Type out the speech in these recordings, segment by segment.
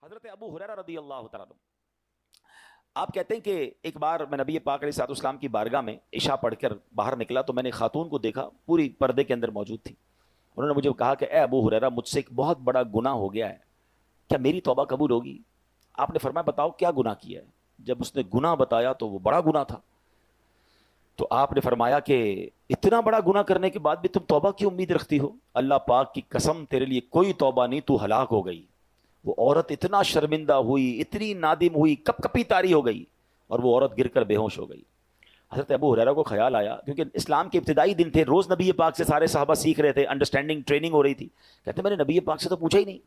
حضرت ابو ہریرہ رضی اللہ تعالیٰ عنہ آپ کہتے ہیں کہ ایک بار میں نبی پاک علیہ الصلوۃ والسلام کی بارگاہ میں عشاء پڑھ کر باہر نکلا تو میں نے خاتون کو دیکھا، پوری پردے کے اندر موجود تھی. انہوں نے مجھے کہا کہ اے ابو ہریرہ مجھ سے ایک بہت بڑا گناہ ہو گیا ہے، کیا میری توبہ قبول ہوگی؟ آپ نے فرمایا بتاؤ کیا گناہ کیا ہے؟ جب اس نے گناہ بتایا تو وہ بڑا گناہ تھا. تو آپ نے فرمایا کہ اتنا بڑا گناہ کرنے کے بعد بھی تم توبہ کی امید رکھتی ہو؟ اللہ پاک کی قسم تیرے لیے کوئی توبہ نہیں، تو ہلاک ہو گئی. وہ عورت اتنا شرمندہ ہوئی، اتنی نادم ہوئی، کپ کپی طاری ہو گئی اور وہ عورت گر کر بے ہوش ہو گئی. حضرت ابو ہریرہ کو خیال آیا، کیونکہ اسلام کے ابتدائی دن تھے، روز نبی پاک سے سارے صحابہ سیکھ رہے تھے، انڈرسٹینڈنگ ٹریننگ ہو رہی تھی. کہتے میں نے نبی پاک سے تو پوچھا ہی نہیں،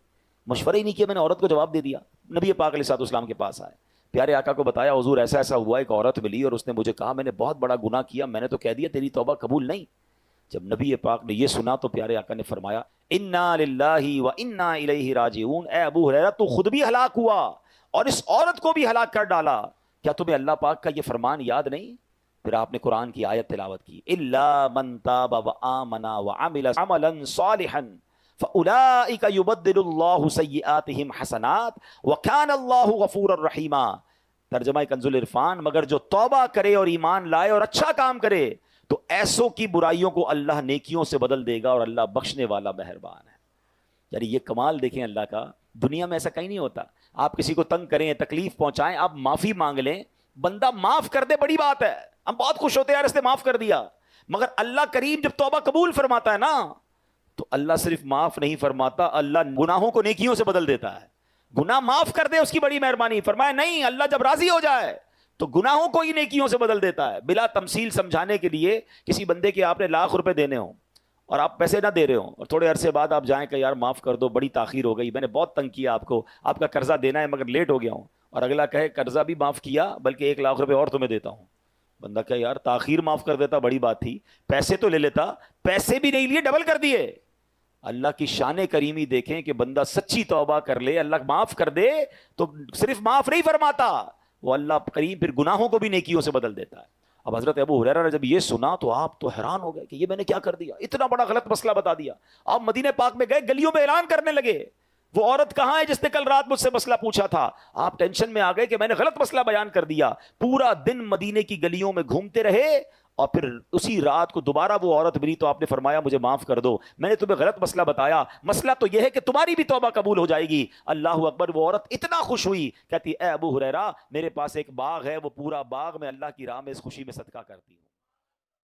مشورہ ہی نہیں کیا، میں نے عورت کو جواب دے دیا. نبی پاک علیہ الصلوۃ والسلام کے پاس آئے، پیارے آقا کو بتایا حضور ایسا ایسا ہوا، ایک عورت ملی اور اس نے مجھے کہا میں نے بہت بڑا گناہ کیا، میں نے تو کہہ دیا تیری توبہ قبول نہیں. جب نبی پاک نے یہ سنا تو پیارے آقا نے فرمایا انا للہ و انا الیہ راجعون. اے ابو ہریرہ تو خود بھی ہلاک ہوا اور اس عورت کو بھی ہلاک کر ڈالا، کیا تمہیں اللہ پاک کا یہ فرمان یاد نہیں؟ پھر آپ نے قرآن کی آیت تلاوت کی، الا من تاب وآمن وعمل عملا صالحا فاولئک یبدل اللہ سیئاتہم حسنات وکان اللہ غفورا رحیما. ترجمہ کنز العرفان، مگر جو توبہ کرے اور ایمان لائے اور اچھا کام کرے تو ایسوں کی برائیوں کو اللہ نیکیوں سے بدل دے گا اور اللہ بخشنے والا مہربان ہے. یعنی یہ کمال دیکھیں اللہ کا، دنیا میں ایسا کہیں نہیں ہوتا. آپ کسی کو تنگ کریں، تکلیف پہنچائیں، آپ معافی مانگ لیں، بندہ معاف کر دے بڑی بات ہے، ہم بہت خوش ہوتے ہیں یار اس نے معاف کر دیا. مگر اللہ کریم جب توبہ قبول فرماتا ہے نا تو اللہ صرف معاف نہیں فرماتا، اللہ گناہوں کو نیکیوں سے بدل دیتا ہے. گناہ معاف کر دے اس کی بڑی مہربانی. فرمایا نہیں، اللہ جب راضی ہو جائے تو گناہوں کو ہی نیکیوں سے بدل دیتا ہے. بلا تمثیل سمجھانے کے لیے کسی بندے کے آپ نے ₹1,00,000 دینے ہوں اور آپ پیسے نہ دے رہے ہوں اور تھوڑے عرصے بعد آپ جائیں کہ یار معاف کر دو، بڑی تاخیر ہو گئی، میں نے بہت تنگ کیا آپ کو، آپ کا قرضہ دینا ہے مگر لیٹ ہو گیا ہوں، اور اگلا کہے قرضہ بھی معاف کیا بلکہ ₹1,00,000 اور تمہیں دیتا ہوں. بندہ کہے یار تاخیر معاف کر دیتا بڑی بات تھی، پیسے تو لے لیتا، پیسے بھی نہیں لیے، ڈبل کر دیے. اللہ کی شان کریمی دیکھیں کہ بندہ سچی توبہ کر لے، اللہ معاف کر دے تو صرف معاف نہیں فرماتا، وہ اللہ کریم پھر گناہوں کو بھی نیکیوں سے بدل دیتا ہے. اب حضرت ابو ہریرہ نے جب یہ سنا تو آپ تو حیران ہو گئے کہ یہ میں نے کیا کر دیا، اتنا بڑا غلط مسئلہ بتا دیا. آپ مدینہ پاک میں گئے، گلیوں میں اعلان کرنے لگے وہ عورت کہاں ہے جس نے کل رات مجھ سے مسئلہ پوچھا تھا. آپ ٹینشن میں آ گئے کہ میں نے غلط مسئلہ بیان کر دیا. پورا دن مدینے کی گلیوں میں گھومتے رہے اور پھر اسی رات کو دوبارہ وہ عورت ملی تو آپ نے فرمایا مجھے معاف کر دو، میں نے تمہیں غلط مسئلہ بتایا، مسئلہ تو یہ ہے کہ تمہاری بھی توبہ قبول ہو جائے گی. اللہ اکبر. وہ عورت اتنا خوش ہوئی، کہتی اے ابو ہریرہ میرے پاس ایک باغ ہے، وہ پورا باغ میں اللہ کی راہ میں اس خوشی میں صدقہ کرتی ہوں.